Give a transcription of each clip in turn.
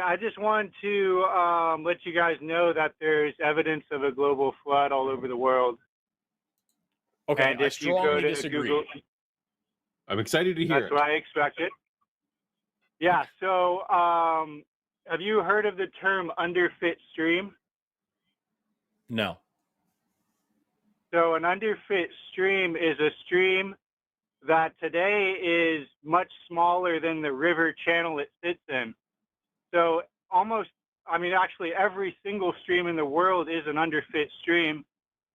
I just wanted to let you guys know that there's evidence of a global flood all over the world. Okay, and I if you go strongly to disagree. Google, I'm excited to hear that's what I expected. Yeah. So, have you heard of the term underfit stream? No. So, an underfit stream is a stream that today is much smaller than the river channel it sits in. So, actually, every single stream in the world is an underfit stream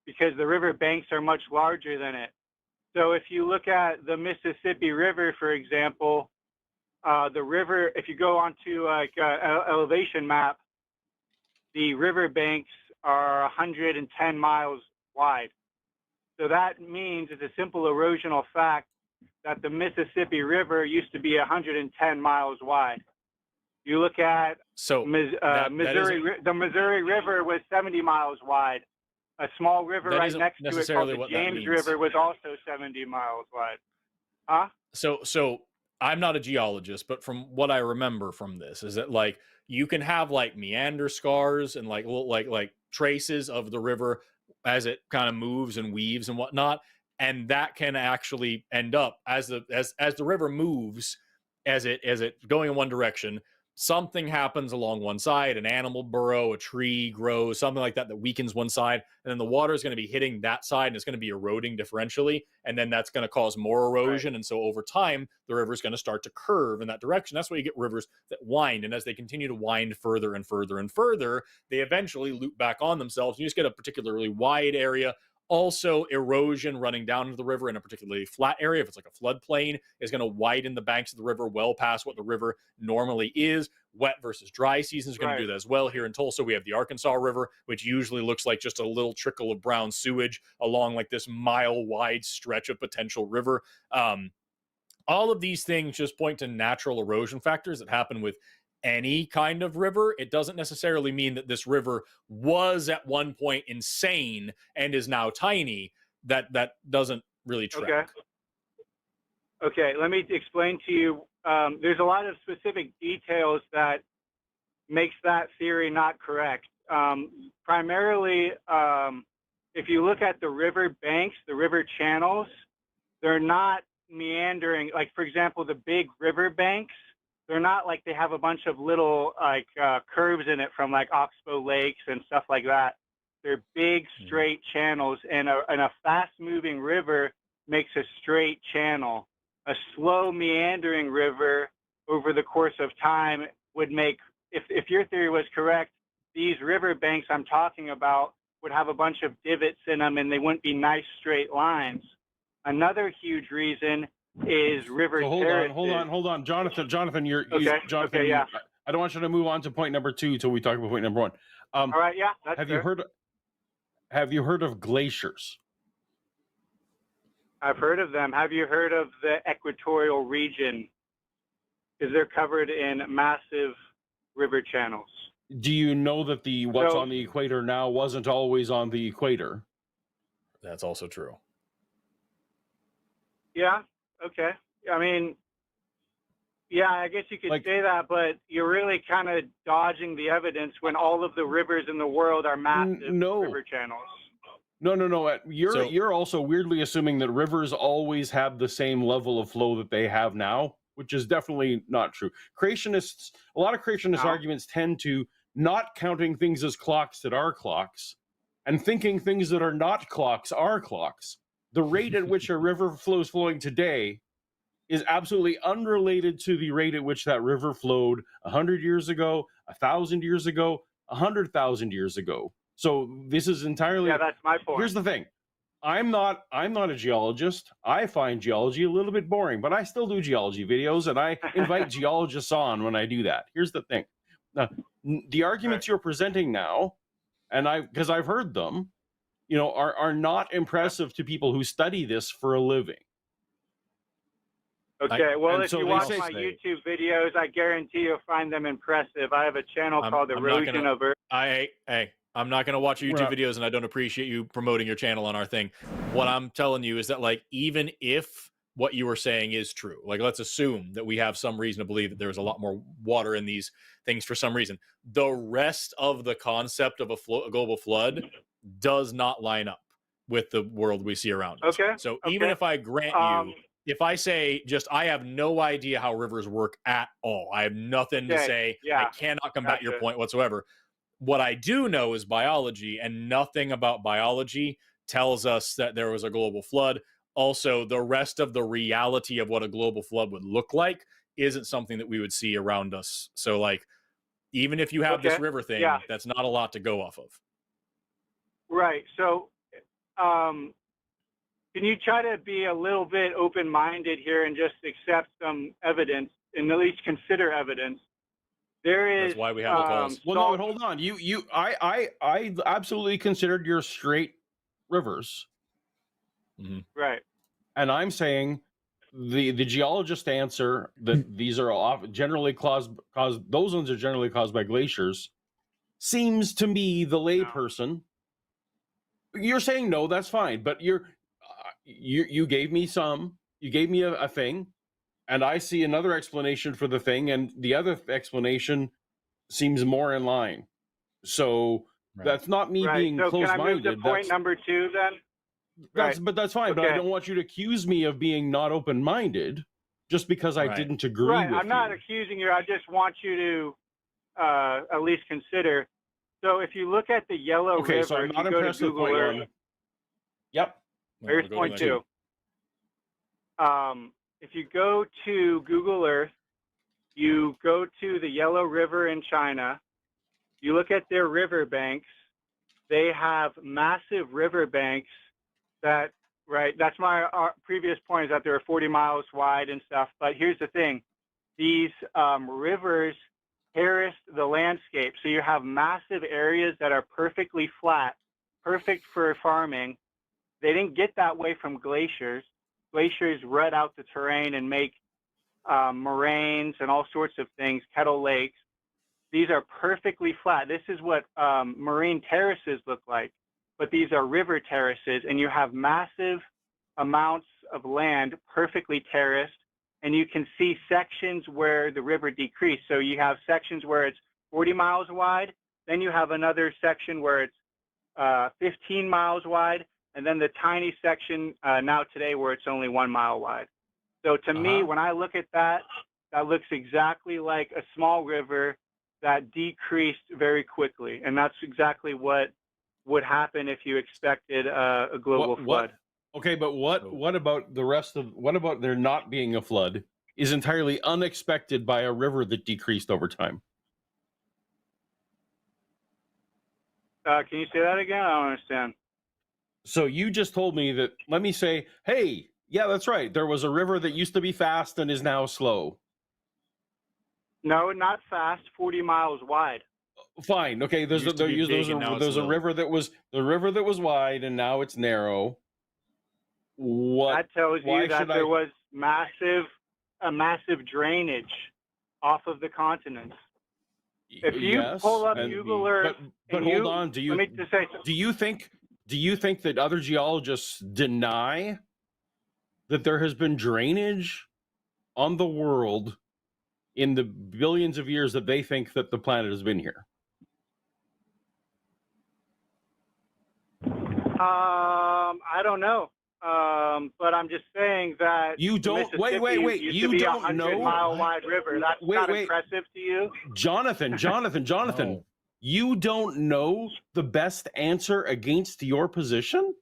because the river banks are much larger than it. So if you look at the Mississippi River, for example, the river, if you go onto like an elevation map, the river banks are 110 miles wide. So that means it's a simple erosional fact that the Mississippi River used to be 110 miles wide. You look at Missouri, the Missouri River was 70 miles wide. A small river right next to it called the James River was also 70 miles wide. Huh? So I'm not a geologist, but from what I remember from this is that like you can have like meander scars and like traces of the river as it kind of moves and weaves and whatnot, and that can actually end up as the river moves, as it going in one direction. Something happens along one side, an animal burrow, a tree grows, something like that weakens one side, and then the water is going to be hitting that side and it's going to be eroding differentially, and then that's going to cause more erosion. Right. And so over time, the river is going to start to curve in that direction. That's why you get rivers that wind, and as they continue to wind further and further and further, they eventually loop back on themselves. You just get a particularly wide area. Also, erosion running down into the river in a particularly flat area, if it's like a floodplain, is going to widen the banks of the river well past what the river normally is. Wet versus dry season is going to do that as well. Here in Tulsa, we have the Arkansas River, which usually looks like just a little trickle of brown sewage along like this mile-wide stretch of potential river. All of these things just point to natural erosion factors that happen with any kind of river. It doesn't necessarily mean that this river was at one point insane and is now tiny. That doesn't really track. Okay, let me explain to you. There's a lot of specific details that makes that theory not correct. Primarily, if you look at the river banks, the river channels, they're not meandering. Like, for example, the big river banks, they're not like they have a bunch of little like curves in it from like Oxbow lakes and stuff like that. They're big straight channels, and a fast-moving river makes a straight channel. A slow meandering river over the course of time would make, if your theory was correct, these river banks I'm talking about would have a bunch of divots in them, and they wouldn't be nice straight lines. Another huge reason is river terraces. Hold on, Jonathan, Jonathan, okay, yeah. I don't want you to move on to point number 2 until we talk about point number 1. All right, yeah, that's have fair. Have you heard of glaciers? I've heard of them. Have you heard of the equatorial region? Because they're covered in massive river channels. Do you know that what's on the equator now wasn't always on the equator? That's also true. Yeah. Okay. I mean, yeah, I guess you could say that, but you're really kind of dodging the evidence when all of the rivers in the world are massive river channels. No. You're also weirdly assuming that rivers always have the same level of flow that they have now, which is definitely not true. A lot of creationist arguments tend to not counting things as clocks that are clocks and thinking things that are not clocks are clocks. The rate at which a river flowing today is absolutely unrelated to the rate at which that river flowed 100 years ago, 1,000 years ago, 100,000 years ago. So this is entirely... Yeah, that's my point. Here's the thing. I'm not a geologist. I find geology a little bit boring, but I still do geology videos, and I invite geologists on when I do that. Here's the thing. Now, the arguments you're presenting now, and because I've heard them, are not impressive to people who study this for a living. Okay, well, if you watch my YouTube videos, I guarantee you'll find them impressive. I have a channel called Erosion of Earth. I'm not going to watch your YouTube videos, and I don't appreciate you promoting your channel on our thing. What I'm telling you is that, like, even if what you were saying is true. Like, let's assume that we have some reason to believe that there's a lot more water in these things for some reason. The rest of the concept of a global flood does not line up with the world we see around us. Okay. So even if I grant you, if I say just I have no idea how rivers work at all, I have nothing to say, I cannot combat your point whatsoever. What I do know is biology, and nothing about biology tells us that there was a global flood. Also, the rest of the reality of what a global flood would look like isn't something that we would see around us. So, like, even if you have this river thing, that's not a lot to go off of. Right. So, can you try to be a little bit open-minded here and just accept some evidence and at least consider evidence? There is. That's why we have a clause. Well, no, hold on. I absolutely considered your straight rivers. Mm-hmm. Right. And I'm saying the geologist answer that these are generally caused, those ones are generally caused by glaciers, seems to me, the layperson. No. You're saying no, that's fine, but you gave me a thing, and I see another explanation for the thing, and the other explanation seems more in line. So that's not me being close-minded. Can I move to point number 2 then? But that's fine. Okay. But I don't want you to accuse me of being not open-minded just because I didn't agree with you. I'm not accusing you. I just want you to at least consider. So if you look at the Yellow River, so I'm not impressed with point 1. Yep. Here's point 2. If you go to Google Earth, you go to the Yellow River in China, you look at their riverbanks, they have massive riverbanks that, that's my previous point, is that they're 40 miles wide and stuff. But here's the thing. These rivers terrace the landscape. So you have massive areas that are perfectly flat, perfect for farming. They didn't get that way from glaciers. Glaciers rut out the terrain and make moraines and all sorts of things, kettle lakes. These are perfectly flat. This is what marine terraces look like, but these are river terraces, and you have massive amounts of land perfectly terraced, and you can see sections where the river decreased. So you have sections where it's 40 miles wide, then you have another section where it's 15 miles wide, and then the tiny section now today where it's only 1 mile wide. So to me, when I look at that, that looks exactly like a small river that decreased very quickly. And that's exactly what would happen if you expected a global flood. Okay, but what about the rest of, what about there not being a flood is entirely unexpected by a river that decreased over time? Can you say that again? I don't understand. So you just told me that, let me say, hey, yeah, that's right. There was a river that used to be fast and is now slow. No, not fast, 40 miles wide. Fine. Okay, there's a river that was wide and now it's narrow. What? That tells you that there was a massive drainage off of the continents. If you pull up Google Earth, but hold on, do you think that other geologists deny that there has been drainage on the world in the billions of years that they think that the planet has been here? I don't know. But I'm just saying that you don't wait. You don't know 100-mile wide river. That's not impressive to you, Jonathan. No. You don't know the best answer against your position.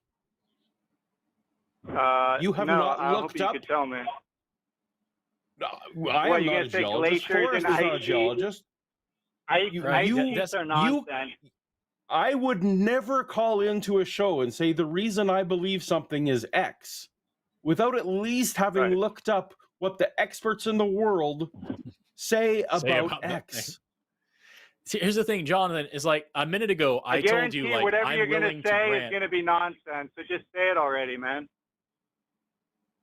You have not looked up. You could tell me. I am not a geologist. Forrest is not a geologist. Ice are nonsense. I would never call into a show and say the reason I believe something is X without at least having looked up what the experts in the world say about X. See, here's the thing, Jonathan, is like a minute ago, I told you, like, whatever I'm you're going willing to say grant... is going to be nonsense. So just say it already, man.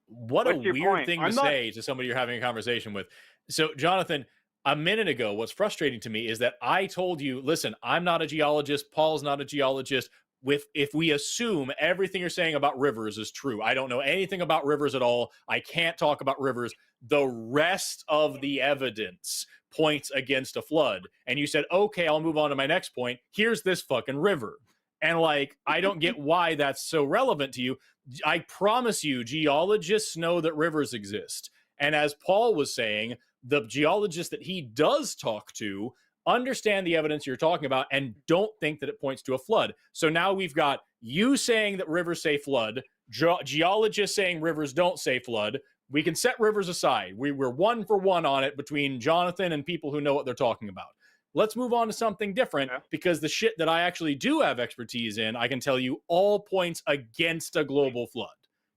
What's a weird thing to say to somebody you're having a conversation with. So, Jonathan, a minute ago, what's frustrating to me is that I told you, listen, I'm not a geologist. Paul's not a geologist. if we assume everything you're saying about rivers is true, I don't know anything about rivers at all, I can't talk about rivers, the rest of the evidence points against a flood, and you said, okay, I'll move on to my next point, here's this fucking river. And like, I don't get why that's so relevant to you. I promise you, geologists know that rivers exist. And as Paul was saying, the geologists that he does talk to understand the evidence you're talking about and don't think that it points to a flood. So now we've got you saying that rivers say flood, geologists saying rivers don't say flood. We can set rivers aside. We're 1 for 1 on it between Jonathan and people who know what they're talking about. Let's move on to something different, because the shit that I actually do have expertise in, I can tell you all points against a global flood.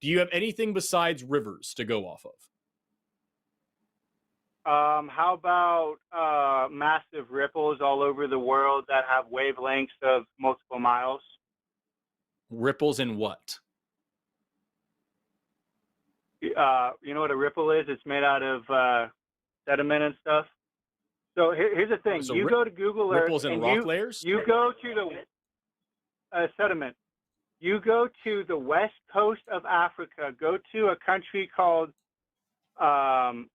Do you have anything besides rivers to go off of? How about massive ripples all over the world that have wavelengths of multiple miles? Ripples in what? You know what a ripple is? It's made out of sediment and stuff. So here's the thing. So you go to Google Earth ripples in rock layers? You go to the sediment. You go to the west coast of Africa. Go to a country called, I'm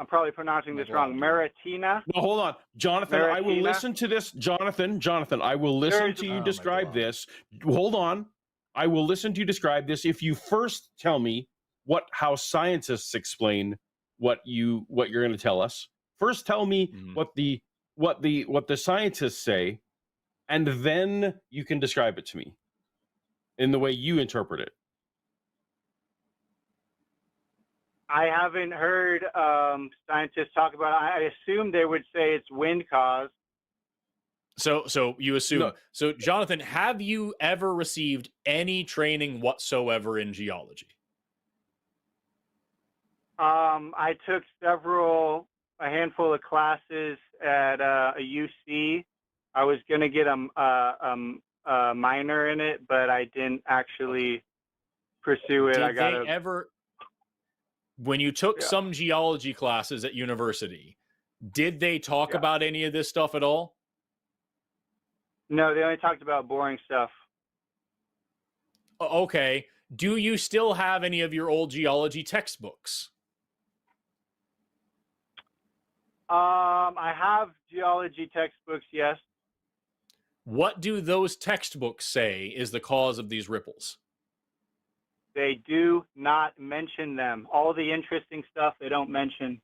probably pronouncing this wrong, Mauritania. No, hold on. Jonathan, I will listen to this. Jonathan, I will listen to you describe this. Hold on. I will listen to you describe this if you first tell me how scientists explain what you're going to tell us. First, tell me what the scientists say, and then you can describe it to me in the way you interpret it. I haven't heard scientists talk about it. I assume they would say it's wind caused. So you assume. No. So Jonathan, have you ever received any training whatsoever in geology? I took a handful of classes at a UC. I was going to get a minor in it, but I didn't actually pursue it. When you took some geology classes at university, did they talk about any of this stuff at all? No, they only talked about boring stuff. Okay. Do you still have any of your old geology textbooks? I have geology textbooks, yes. What do those textbooks say is the cause of these ripples? They do not mention them. All the interesting stuff they don't mention.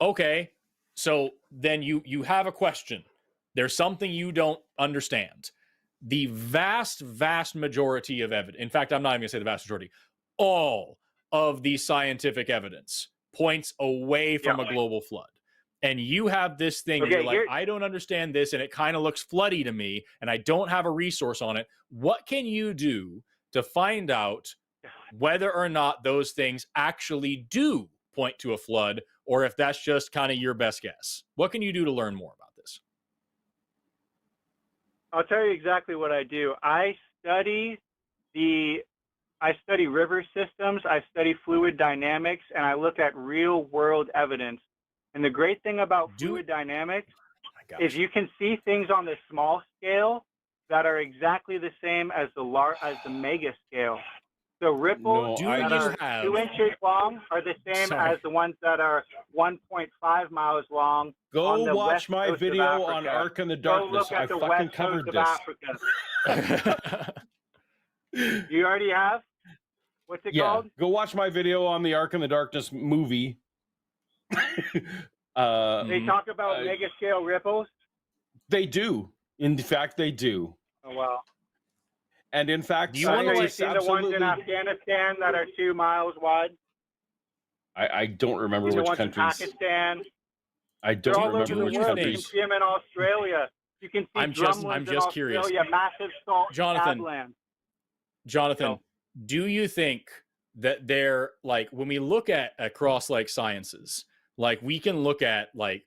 Okay, so then you have a question. There's something you don't understand. The vast majority of evidence, in fact, I'm not even going to say the vast majority, all of the scientific evidence points away from a global flood. And you have this thing, you're like, I don't understand this, and it kind of looks floody to me, and I don't have a resource on it. What can you do to find out whether or not those things actually do point to a flood, or if that's just kind of your best guess? What can you do to learn more about this? I'll tell you exactly what I do. I study river systems, I study fluid dynamics, and I look at real world evidence. And the great thing about fluid dynamics is you can see things on the small scale that are exactly the same as the mega scale. So ripples that are 2 inches long are the same as the ones that are 1.5 miles long. Go watch my video on Ark in the Darkness. I fucking covered this. You already have? What's it called? Go watch my video on the Ark in the Darkness movie. They talk about mega scale ripples? They do. In fact, they do. Oh, wow. And in fact, you want to see the ones in Afghanistan that are 2 miles wide? I don't remember which countries. In Pakistan. I don't remember which countries. You can see them in Australia. You can see I'm just curious. Massive salt Jonathan, do you think that they're like, when we look at across like sciences, like we can look at like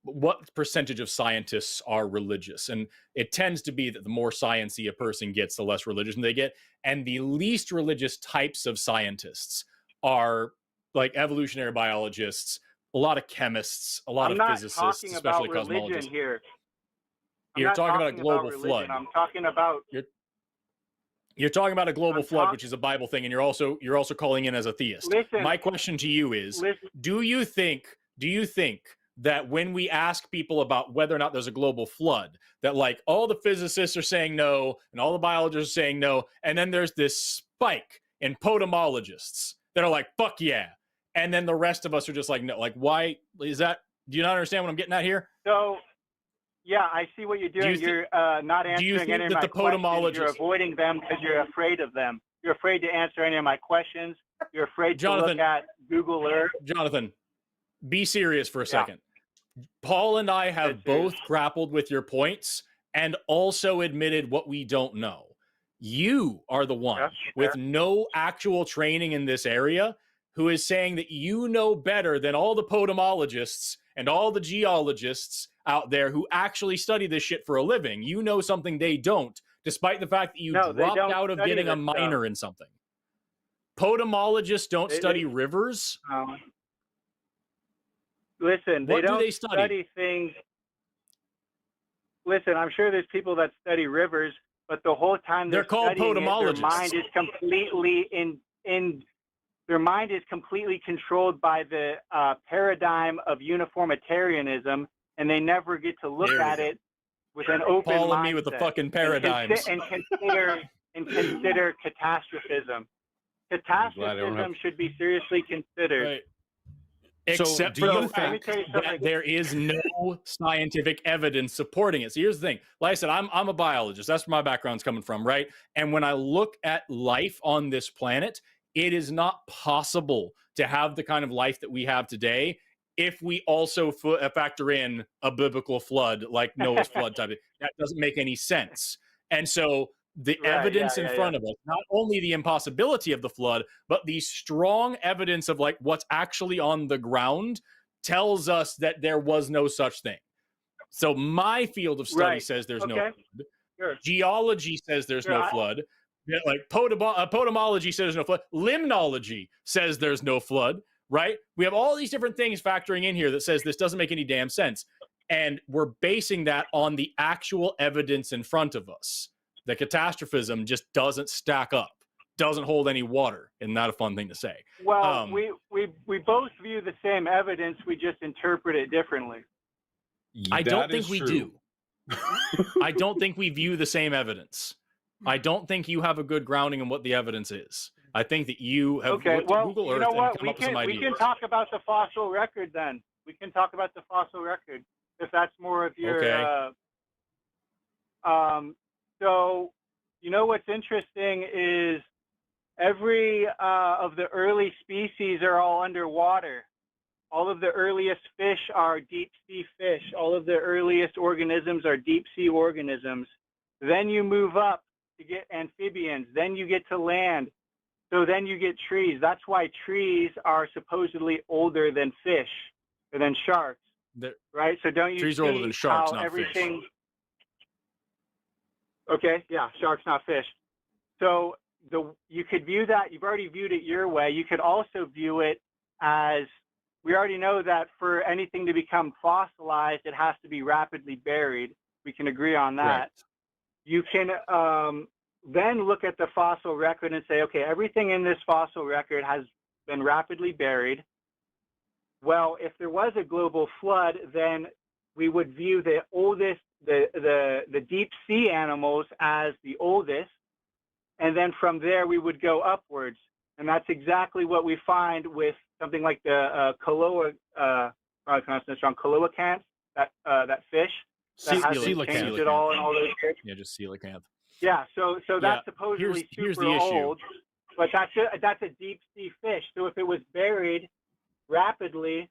what percentage of scientists are religious? And it tends to be that the more sciencey a person gets, the less religion they get. And the least religious types of scientists are like evolutionary biologists, a lot of chemists, a lot of physicists, especially cosmologists. Here. You're not talking about a global religion. flood. I'm talking about You're talking about a global flood, which is a Bible thing, and you're also calling in as a theist. Listen, my question to you is: Do you think that when we ask people about whether or not there's a global flood, that like all the physicists are saying no and all the biologists are saying no, and then there's this spike in potamologists that are like, fuck yeah, and then the rest of us are just like, no, like, why is that? Do you not understand what I'm getting at here? So, yeah, I see what you're doing. You're not answering any of my questions. You're avoiding them because you're afraid of them. You're afraid to answer any of my questions. You're afraid to look at Google Earth. Jonathan, be serious for a second. Paul and I have both grappled with your points and also admitted what we don't know. You are the one with no actual training in this area who is saying that you know better than all the potamologists and all the geologists out there who actually study this shit for a living. You know something they don't, despite the fact that you dropped out of getting a minor in something. Potamologists don't study rivers. Listen, what don't do they study things. Listen, I'm sure there's people that study rivers, but the whole time they're called potamologists. Their mind is completely their mind is completely controlled by the paradigm of uniformitarianism, and they never get to look at it with an open mindset. Paul and me with the fucking paradigms. And consider catastrophism. Catastrophism should be seriously considered. Right. Except for the fact that there is no scientific evidence supporting it. So here's the thing. Like I said, I'm a biologist. That's where my background's coming from, right? And when I look at life on this planet, it is not possible to have the kind of life that we have today if we also factor in a biblical flood, like Noah's flood type. That doesn't make any sense. And so the evidence in front of us, not only the impossibility of the flood, but the strong evidence of like what's actually on the ground tells us that there was no such thing. So my field of study says there's no flood. Sure. Geology says there's no flood. Like potamology says there's no flood. Limnology says there's no flood, right? We have all these different things factoring in here that says this doesn't make any damn sense. And we're basing that on the actual evidence in front of us. The catastrophism just doesn't stack up, doesn't hold any water, and not a fun thing to say. Well, we both view the same evidence, we just interpret it differently. I don't think we do. I don't think we view the same evidence. I don't think you have a good grounding in what the evidence is. I think that you have looked at Google Earth and come up with some ideas. We can talk about the fossil record then. We can talk about the fossil record if that's more of your. So, you know what's interesting is every of the early species are all underwater. All of the earliest fish are deep sea fish. All of the earliest organisms are deep sea organisms. Then you move up to get amphibians. Then you get to land. So then you get trees. That's why trees are supposedly older than fish or than sharks. Right? So don't you trees see are older than sharks, how not everything... fish. Okay, yeah, sharks, not fish. So you could view that, you've already viewed it your way. You could also view it as, we already know that for anything to become fossilized, it has to be rapidly buried. We can agree on that. Right. You can then look at the fossil record and say, okay, everything in this fossil record has been rapidly buried. Well, if there was a global flood, then we would view the oldest, the deep sea animals as the oldest, and then from there we would go upwards, and that's exactly what we find with something like the coelacanth, that fish that hasn't changed at all in all those years. Yeah, just coelacanth. Yeah, so that's supposedly here's super the issue. old, but that's a deep sea fish. So if it was buried rapidly,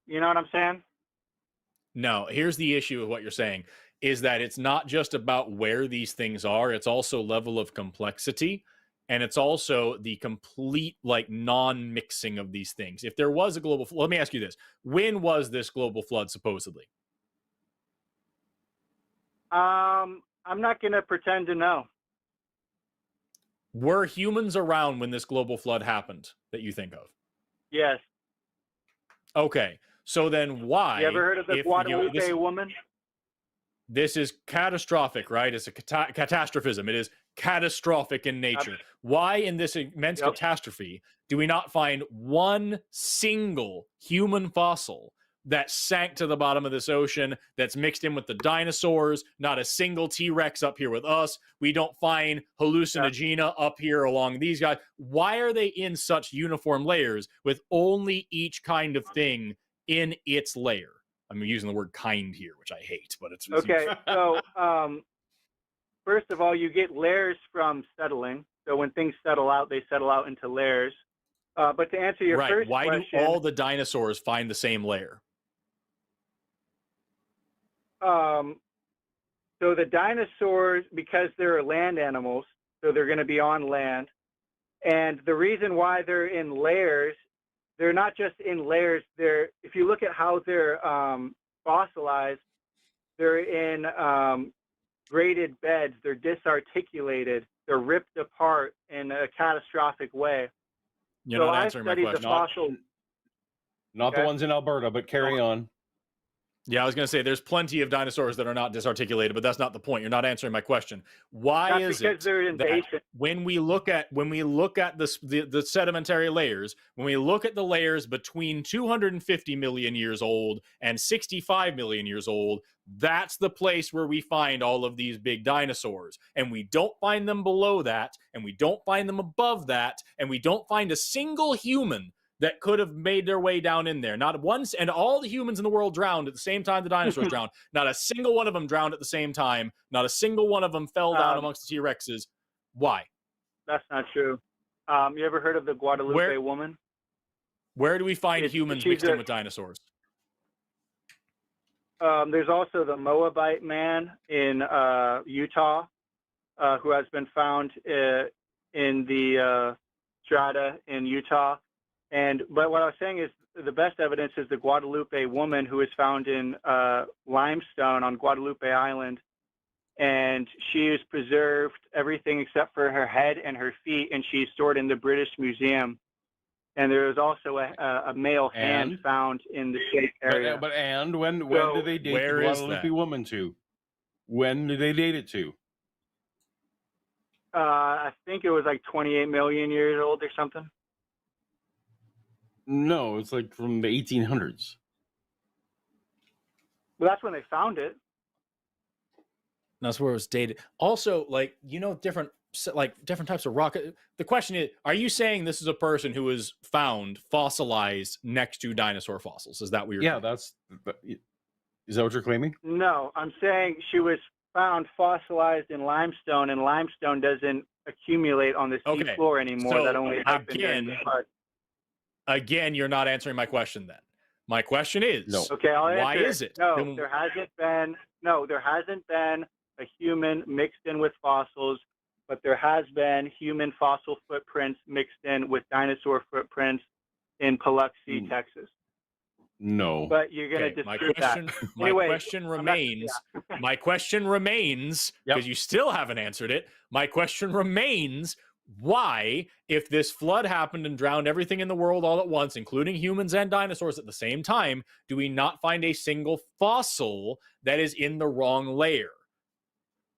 you know what I'm saying? No, here's the issue of what you're saying, is that it's not just about where these things are, it's also level of complexity, and it's also the complete, like, non-mixing of these things. If there was a global flood, let me ask you this. When was this global flood, supposedly? I'm not going to pretend to know. Were humans around when this global flood happened that you think of? Yes. Okay. So then why... You ever heard of the Guadalupe woman? This is catastrophic, right? It's a catastrophism. It is catastrophic in nature. Why in this immense catastrophe do we not find one single human fossil that sank to the bottom of this ocean, that's mixed in with the dinosaurs? Not a single T-Rex up here with us. We don't find hallucinogena up here along these guys. Why are they in such uniform layers with only each kind of thing in its layer? I'm using the word kind here, which I hate, but it's okay. So, first of all, you get layers from settling. So when things settle out, they settle out into layers. But to answer your first question, why do all the dinosaurs find the same layer? So the dinosaurs, because they're land animals, so they're going to be on land. And the reason why they're in layers, they're not just in layers. If you look at how they're fossilized, they're in graded beds. They're disarticulated. They're ripped apart in a catastrophic way. You're not answering my question. Not the ones in Alberta, but carry on. Yeah, I was going to say there's plenty of dinosaurs that are not disarticulated, but that's not the point. You're not answering my question. Why is it that when we look at the sedimentary layers, when we look at the layers between 250 million years old and 65 million years old, that's the place where we find all of these big dinosaurs, and we don't find them below that, and we don't find them above that, and we don't find a single human that could have made their way down in there. Not once, and all the humans in the world drowned at the same time the dinosaurs drowned. Not a single one of them drowned at the same time. Not a single one of them fell down amongst the T-Rexes. Why? That's not true. You ever heard of the Guadalupe woman? Where do we find humans mixed in with dinosaurs? There's also the Moabite man in Utah, who has been found in the strata in Utah. But what I was saying is the best evidence is the Guadalupe woman, who is found in limestone on Guadalupe Island. And she is preserved, everything except for her head and her feet, and she's stored in the British Museum. And there was also a male hand found in the same area. But when do they date the Guadalupe woman to? When do they date it to? I think it was like 28 million years old or something. No, it's like from the 1800s. Well, that's when they found it. That's where it was dated. Also, different types of rock. The question is, are you saying this is a person who was found fossilized next to dinosaur fossils? Is that what you're saying? Is that what you're claiming? No, I'm saying she was found fossilized in limestone, and limestone doesn't accumulate on the seafloor anymore. So that only happened Again, you're not answering my question then. My question is, why is it? No, there hasn't been a human mixed in with fossils, but there has been human fossil footprints mixed in with dinosaur footprints in Paluxy, Texas. No. But you're going to dispute that. My question remains, because you still haven't answered it. My question remains, why, if this flood happened and drowned everything in the world all at once, including humans and dinosaurs at the same time, do we not find a single fossil that is in the wrong layer?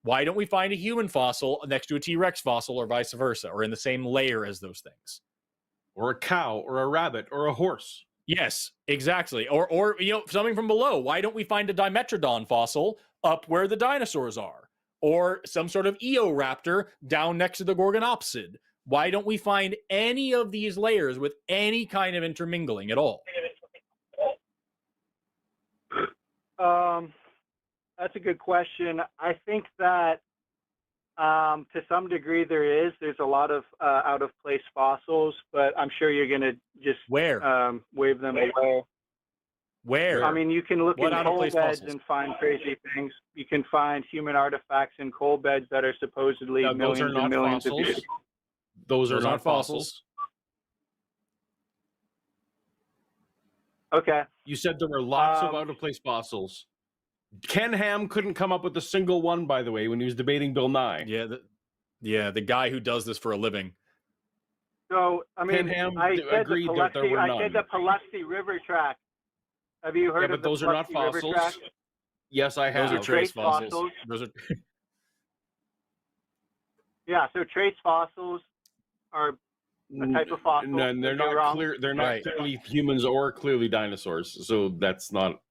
Why don't we find a human fossil next to a T-Rex fossil, or vice versa, or in the same layer as those things? Or a cow, or a rabbit, or a horse. Yes, exactly. Or something from below. Why don't we find a Dimetrodon fossil up where the dinosaurs are? Or some sort of Eoraptor down next to the Gorgonopsid? Why don't we find any of these layers with any kind of intermingling at all? That's a good question. I think that to some degree there's a lot of out-of-place fossils, but I'm sure you're going to just wave them away. Where? I mean, you can look in coal beds and find crazy things. You can find human artifacts in coal beds that are supposedly millions and millions of years. Those are not fossils. Okay. You said there were lots of out-of-place fossils. Ken Ham couldn't come up with a single one, by the way, when he was debating Bill Nye. Yeah, the guy who does this for a living. So, I mean, Ken Ham agreed that there were none. I said the Paluxy River track. Have you heard of those are not fossils. Yes, I have. Those are trace fossils. fossils. Those are Yeah, so trace fossils are a type of fossil. No, they're not wrong. clear. They're not Right. clearly humans or clearly dinosaurs. So that's not.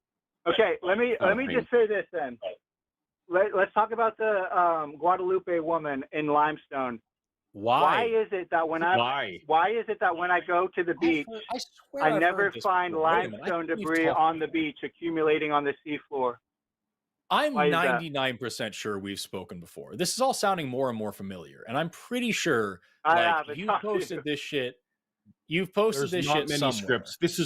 Okay, let me just say this then. Let's talk about the Guadalupe woman in Limestone. Why is it that when I go to the beach, I never find limestone debris on the beach accumulating on the seafloor? I'm 99% sure we've spoken before. This is all sounding more and more familiar, and I'm pretty sure you posted this shit. You've posted this shit somewhere. Scripts. This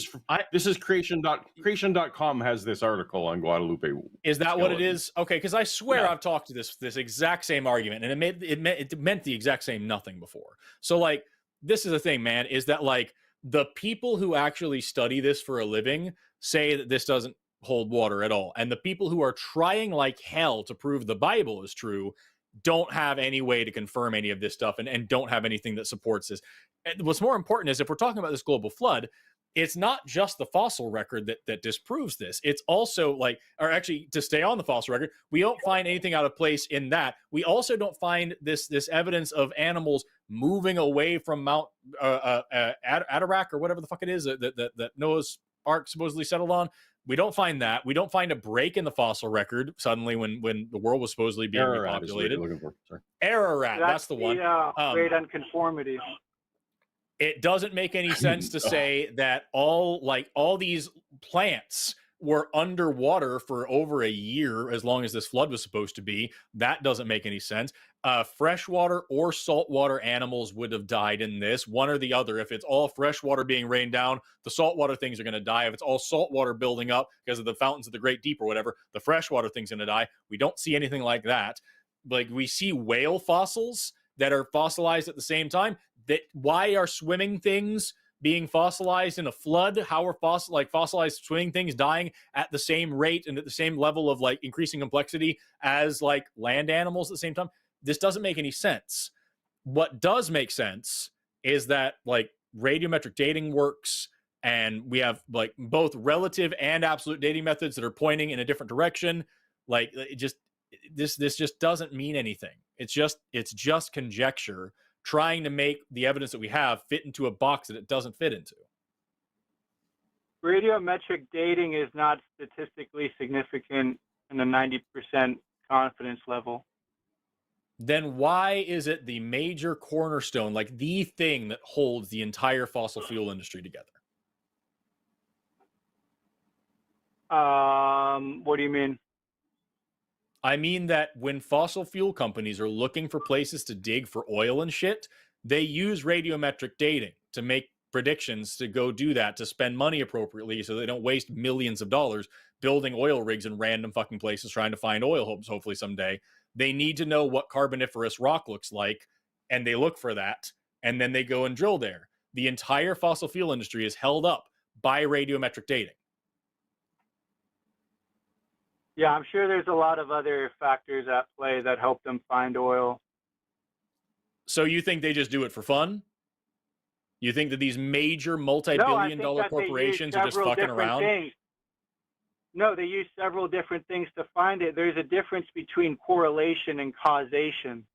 is creation.com has this article on Guadalupe. Is that what it is? Okay, because I swear I've talked to this exact same argument, and it meant the exact same nothing before. So like, this is the thing, man, is that like the people who actually study this for a living say that this doesn't hold water at all, and the people who are trying like hell to prove the Bible is true don't have any way to confirm any of this stuff, and don't have anything that supports this. And what's more important is if we're talking about this global flood, it's not just the fossil record that disproves this. It's also like, or actually, to stay on the fossil record, we don't find anything out of place in that. We also don't find this evidence of animals moving away from Mount Adirondack or whatever the fuck it is that Noah's Ark supposedly settled on. We don't find that. We don't find a break in the fossil record suddenly when the world was supposedly being repopulated. Ararat, that's the one. Great unconformity. It doesn't make any sense to say that all these plants were underwater for over a year as long as this flood was supposed to be. That doesn't make any sense. Freshwater or saltwater animals would have died in this, one or the other. If it's all freshwater being rained down, the saltwater things are going to die. If it's all saltwater building up because of the fountains of the Great Deep or whatever, the freshwater thing's going to die. We don't see anything like that. Like, we see whale fossils that are fossilized at the same time. Why are swimming things being fossilized in a flood? How are fossilized swimming things dying at the same rate and at the same level of like increasing complexity as like land animals at the same time? This doesn't make any sense. What does make sense is that like radiometric dating works, and we have like both relative and absolute dating methods that are pointing in a different direction. Like, this just doesn't mean anything. It's just conjecture trying to make the evidence that we have fit into a box that it doesn't fit into. Radiometric dating is not statistically significant in a 90% confidence level. Then why is it the major cornerstone, like the thing that holds the entire fossil fuel industry together? What do you mean? I mean that when fossil fuel companies are looking for places to dig for oil and shit, they use radiometric dating to make predictions, to go do that, to spend money appropriately so they don't waste millions of dollars building oil rigs in random fucking places trying to find oil, hopefully someday. They need to know what carboniferous rock looks like, and they look for that, and then they go and drill there. The entire fossil fuel industry is held up by radiometric dating. Yeah, I'm sure there's a lot of other factors at play that help them find oil. So you think they just do it for fun? You think that these major multi-billion-dollar corporations are just fucking around? Things. No, they use several different things to find it. There's a difference between correlation and causation.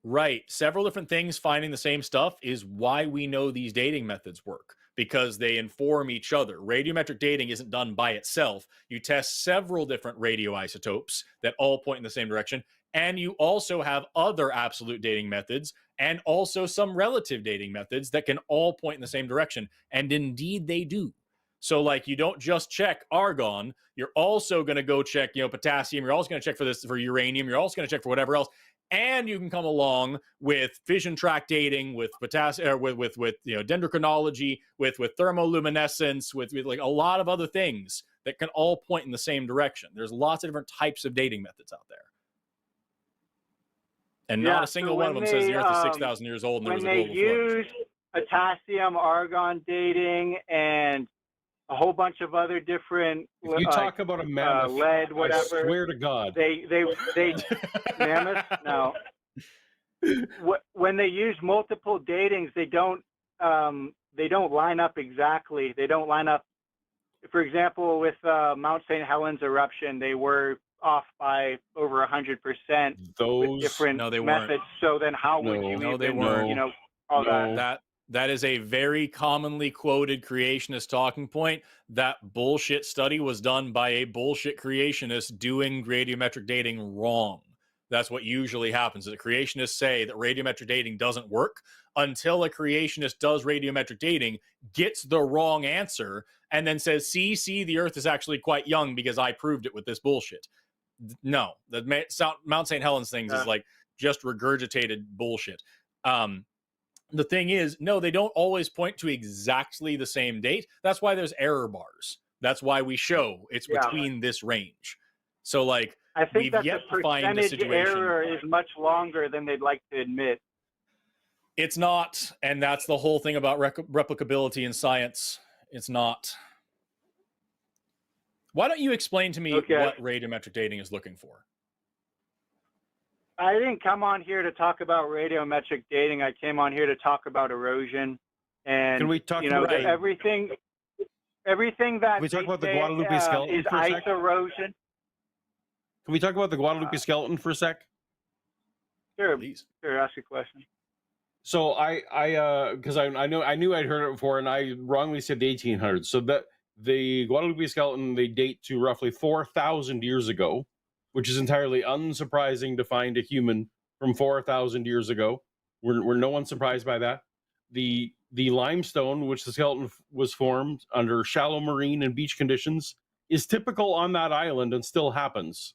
Right. Several different things finding the same stuff is why we know these dating methods work, because they inform each other. Radiometric dating isn't done by itself. You test several different radioisotopes that all point in the same direction, and you also have other absolute dating methods and also some relative dating methods that can all point in the same direction, and indeed they do. So, like, you don't just check argon, you're also going to go check, potassium, you're also going to check for uranium, you're also going to check for whatever else. And you can come along with fission track dating, with potassium, with dendrochronology, with thermoluminescence, with like a lot of other things that can all point in the same direction. There's lots of different types of dating methods out there. And not a single one of them says the Earth is 6,000 years old and there was a global flood. When they use potassium, argon dating, and a whole bunch of other different. If you talk about a mammoth, lead, whatever. I swear to God, they mammoth. No. When they use multiple datings, they don't line up exactly. They don't line up for example, with Mount St. Helens eruption, they were off by over 100% with different methods. So then how would you even, all that? That is a very commonly quoted creationist talking point. That bullshit study was done by a bullshit creationist doing radiometric dating wrong. That's what usually happens. The creationists say that radiometric dating doesn't work until a creationist does radiometric dating, gets the wrong answer, and then says, see, the Earth is actually quite young because I proved it with this bullshit. No, the Mount St. Helens things is like just regurgitated bullshit. The thing is, no, they don't always point to exactly the same date. That's why there's error bars. That's why we show it's between this range. So, like, I think that the percentage error is much longer than they'd like to admit. It's not, and that's the whole thing about replicability in science. It's not. Why don't you explain to me what radiometric dating is looking for? I didn't come on here to talk about radiometric dating. I came on here to talk about erosion. And, can we talk about everything that can we talk about the Guadalupe skeleton is for a ice sec? erosion. Can we talk about the Guadalupe skeleton for a sec? Sure, please. Sure, ask a question. So because I knew I'd heard it before, and I wrongly said the 1800s. So that the Guadalupe skeleton, they date to roughly 4,000 years ago, which is entirely unsurprising to find a human from 4,000 years ago. We're no one surprised by that. The limestone, which the skeleton was formed under shallow marine and beach conditions, is typical on that island and still happens.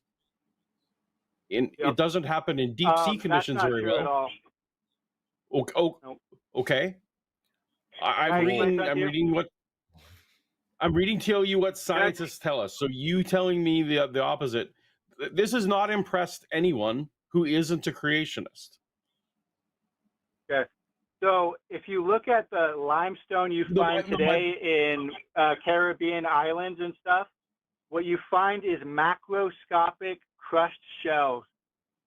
It doesn't happen in deep sea conditions that's not very true well. At all. Nope. Okay. I'm reading to you what scientists tell us. So you telling me the opposite. This has not impressed anyone who isn't a creationist. Okay. So if you look at the limestone you find today in Caribbean islands and stuff, what you find is macroscopic crushed shells.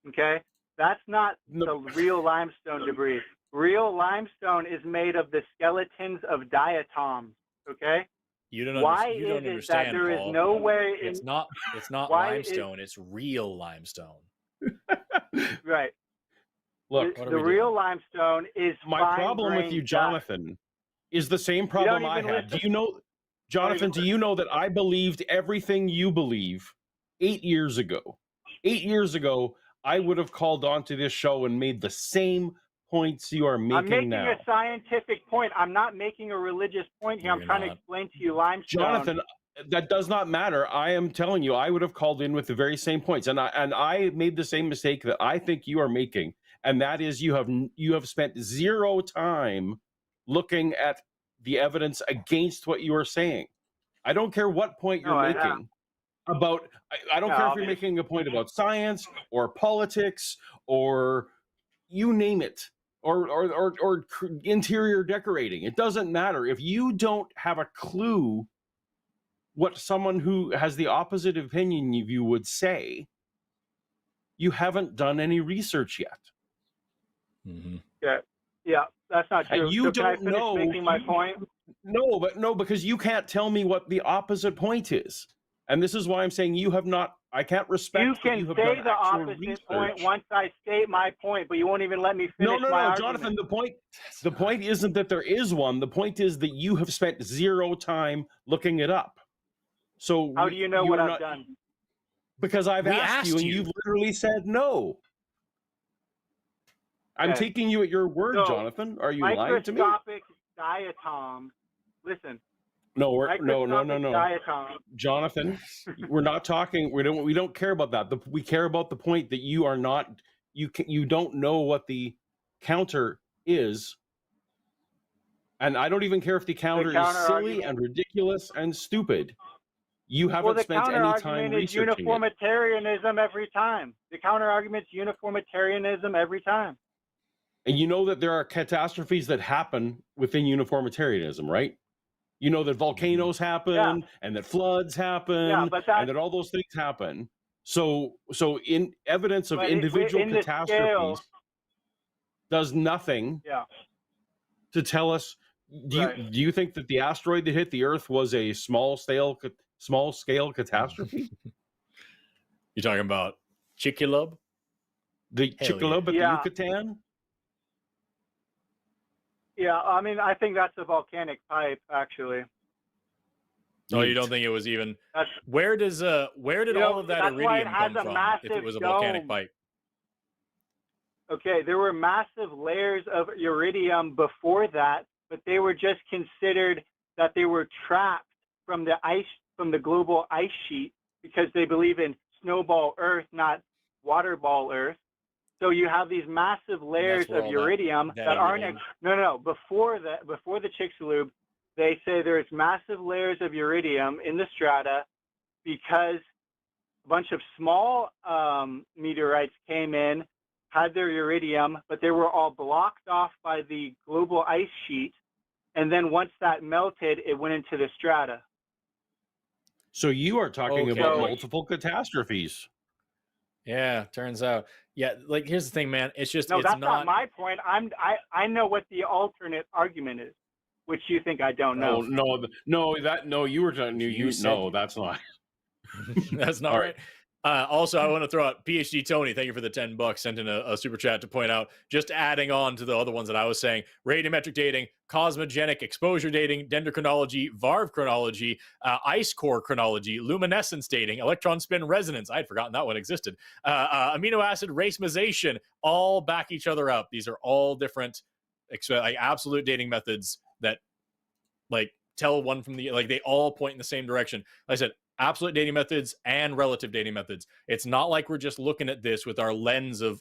Okay? That's not the real limestone debris. Real limestone is made of the skeletons of diatoms. Okay? You don't Why understand, is it that there is no way? It's not limestone. It's real limestone. Right. Look, the real limestone is my problem with you, Jonathan, is the same problem I had. Do you know, Jonathan? Do you know that I believed everything you believe 8 years ago? 8 years ago, I would have called onto this show and made the same points you are making now. I'm making a scientific point. I'm not making a religious point here. I'm trying to explain to you limestone. Jonathan, that does not matter. I am telling you, I would have called in with the very same points, and I made the same mistake that I think you are making, and that is you have spent zero time looking at the evidence against what you are saying. I don't care what point you're making about. I don't care if you're making a point about science or politics or you name it, or interior decorating. It doesn't matter. If you don't have a clue what someone who has the opposite opinion of you would say, you haven't done any research yet. Mm-hmm. Yeah, that's not true. And you don't know. Making my point? No, because you can't tell me what the opposite point is. And this is why I'm saying you have not. I can't respect. You can say the opposite point once I state my point, but you won't even let me finish my argument. Jonathan. The point isn't that there is one. The point is that you have spent zero time looking it up. So how do you know what I've done? Because I've asked you, and you've literally said no. I'm taking you at your word, Jonathan. Are you lying to me? Microscopic diatoms. Listen. No, Jonathan, we're not talking. We don't care about that. We care about the point that you are not. You don't know what the counter is, and I don't even care if the counter is silly and ridiculous and stupid. You haven't spent any time researching it. Uniformitarianism every time. The counter argument's uniformitarianism every time. And you know that there are catastrophes that happen within uniformitarianism, right? You know that volcanoes happen and that floods happen and that all those things happen. So in evidence of individual catastrophes does nothing to tell us Do you think that the asteroid that hit the Earth was a small scale catastrophe? You're talking about Chicxulub? The Chicxulub at the Yucatan? Yeah, I mean, I think that's a volcanic pipe, actually. Oh, you don't think it was even? Where did all of that iridium come from? If it was a volcanic pipe. Okay, there were massive layers of iridium before that, but they were just considered that they were trapped from the global ice sheet, because they believe in snowball Earth, not waterball Earth. So you have these massive layers of iridium that aren't before the Chicxulub. They say there's massive layers of iridium in the strata because a bunch of small meteorites came in, had their iridium, but they were all blocked off by the global ice sheet. And then once that melted, it went into the strata. So you are talking about multiple catastrophes. Yeah, turns out. Yeah, like here's the thing, man. It's just that's not my point. I know what the alternate argument is, which you think I don't know. You were talking. That's not. That's not right. Also, I want to throw out PhD Tony. Thank you for the $10. Sent in a super chat to point out, just adding on to the other ones that I was saying: radiometric dating, cosmogenic exposure dating, dendrochronology, Varv chronology, ice core chronology, luminescence dating, electron spin resonance. I had forgotten that one existed. Amino acid racemization. All back each other up. These are all different, like absolute dating methods that, like, tell one from the they all point in the same direction. Like I said, absolute dating methods and relative dating methods. It's not like we're just looking at this with our lens of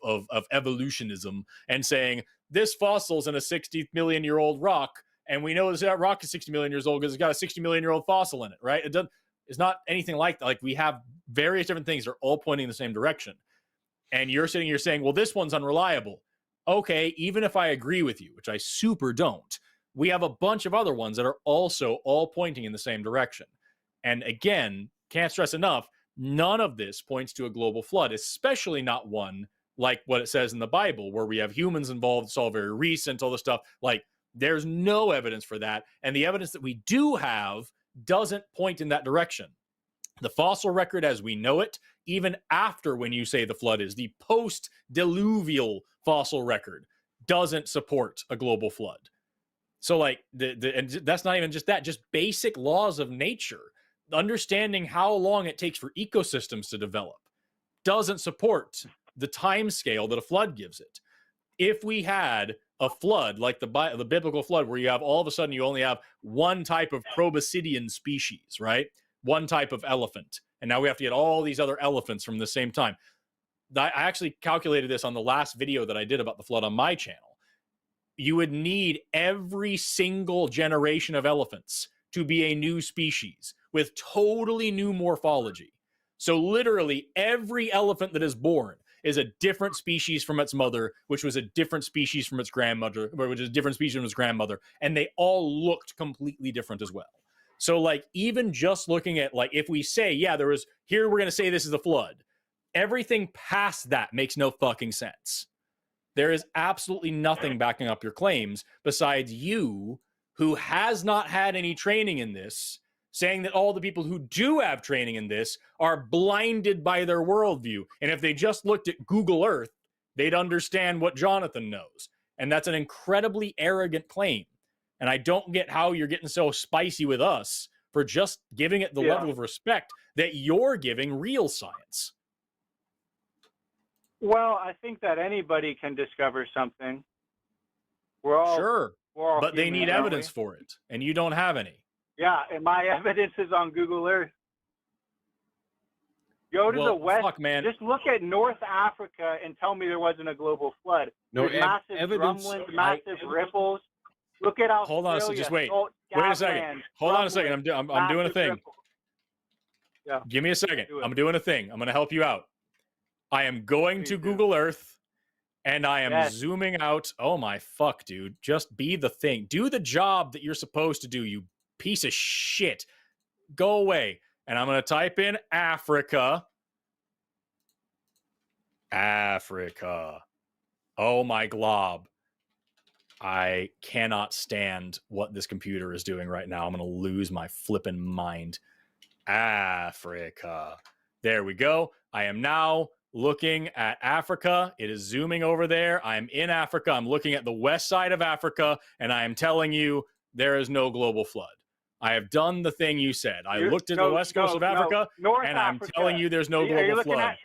evolutionism and saying this fossil's in a 60 million year old rock, and we know that rock is 60 million years old because it's got a 60 million year old fossil in it, right? It's not anything like that. Like, we have various different things that are all pointing in the same direction. And you're sitting here saying, well, this one's unreliable. Okay, even if I agree with you, which I super don't, we have a bunch of other ones that are also all pointing in the same direction. And again, can't stress enough, none of this points to a global flood, especially not one like what it says in the Bible, where we have humans involved. It's all very recent, all this stuff. Like, there's no evidence for that. And the evidence that we do have doesn't point in that direction. The fossil record as we know it, even after when you say the flood is, the post-diluvial fossil record doesn't support a global flood. So, like, and that's not even just that, just basic laws of nature, understanding how long it takes for ecosystems to develop, doesn't support the time scale that a flood gives it. If we had a flood like the biblical flood, where you have all of a sudden you only have one type of proboscidean species, right? One type of elephant. And now we have to get all these other elephants from the same time. I actually calculated this on the last video that I did about the flood on my channel. You would need every single generation of elephants to be a new species with totally new morphology. So literally every elephant that is born is a different species from its mother, which was a different species from its grandmother, which is a different species from its grandmother. And they all looked completely different as well. So, like, even just looking at, like, if we say, yeah, we're going to say this is a flood, everything past that makes no fucking sense. There is absolutely nothing backing up your claims besides you, who has not had any training in this, saying that all the people who do have training in this are blinded by their worldview. And if they just looked at Google Earth, they'd understand what Jonathan knows. And that's an incredibly arrogant claim. And I don't get how you're getting so spicy with us for just giving it the level of respect that you're giving real science. Well, I think that anybody can discover something. We're all but they need evidence for it, and you don't have any. Yeah, and my evidence is on Google Earth. Go to the west. Fuck, man. Just look at North Africa and tell me there wasn't a global flood. No, massive drumlins, massive ripples. Look at Australia. Hold on, just wait. Wait a second. Hold on a second. I'm doing a thing. Yeah. Give me a second. I'm doing a thing. I'm going to help you out. I am going to Google Earth, and I am zooming out. Oh my fuck, dude. Just be the thing. Do the job that you're supposed to do, you piece of shit. Go away. And I'm going to type in Africa. Africa. Oh my glob. I cannot stand what this computer is doing right now. I'm going to lose my flipping mind. Africa. There we go. I am now looking at Africa. It is zooming over there. I'm in Africa. I'm looking at the west side of Africa, and I am telling you there is no global flood. I have done the thing you said. I looked at the west coast of Africa, and I'm telling you there's no global flood.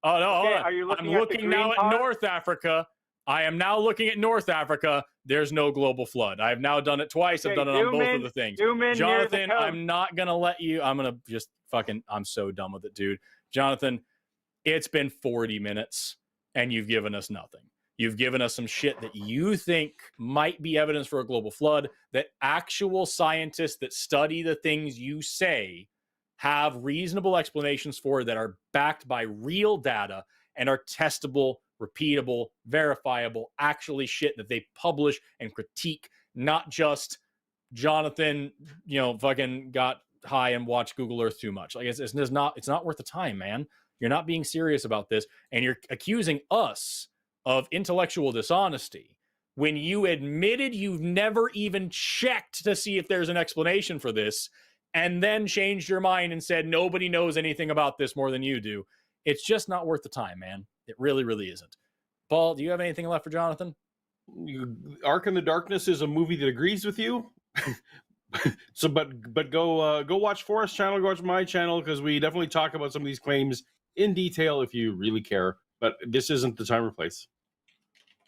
Oh, no, okay, are you I'm looking now at North Africa. I am now looking at North Africa. There's no global flood. I've now done it twice. Okay, I've done it on both of the things. Jonathan, I'm not going to let you. I'm going to just fucking, I'm so done with it, dude. Jonathan, it's been 40 minutes and you've given us nothing. You've given us some shit that you think might be evidence for a global flood, that actual scientists that study the things you say have reasonable explanations for, that are backed by real data and are testable, repeatable, verifiable, actually shit that they publish and critique, not just Jonathan, fucking got high and watched Google Earth too much. Like it's not worth the time, man. You're not being serious about this, and you're accusing us of intellectual dishonesty when you admitted you've never even checked to see if there's an explanation for this, and then changed your mind and said nobody knows anything about this more than you do. It's just not worth the time, man. It really, really isn't. Paul, do you have anything left for Jonathan? Ark in the Darkness is a movie that agrees with you. So, but go watch Forrest channel, go watch my channel, because we definitely talk about some of these claims in detail if you really care. But this isn't the time or place.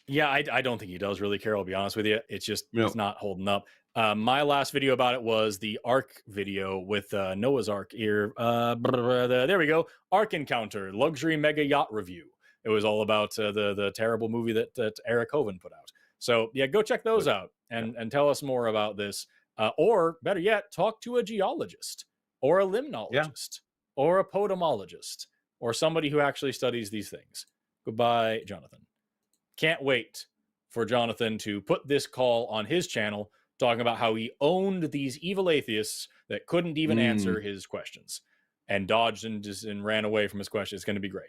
Yeah, I don't think he does really care. I'll be honest with you. It's just it's not holding up. My last video about it was the Ark video with Noah's Ark here. There we go. Ark Encounter, luxury mega yacht review. It was all about the terrible movie that Eric Hovind put out. So yeah, go check those out and tell us more about this. Or better yet, talk to a geologist or a limnologist or a potamologist or somebody who actually studies these things. Goodbye, Jonathan. Can't wait for Jonathan to put this call on his channel, talking about how he owned these evil atheists that couldn't even answer his questions and dodged and ran away from his questions. It's going to be great.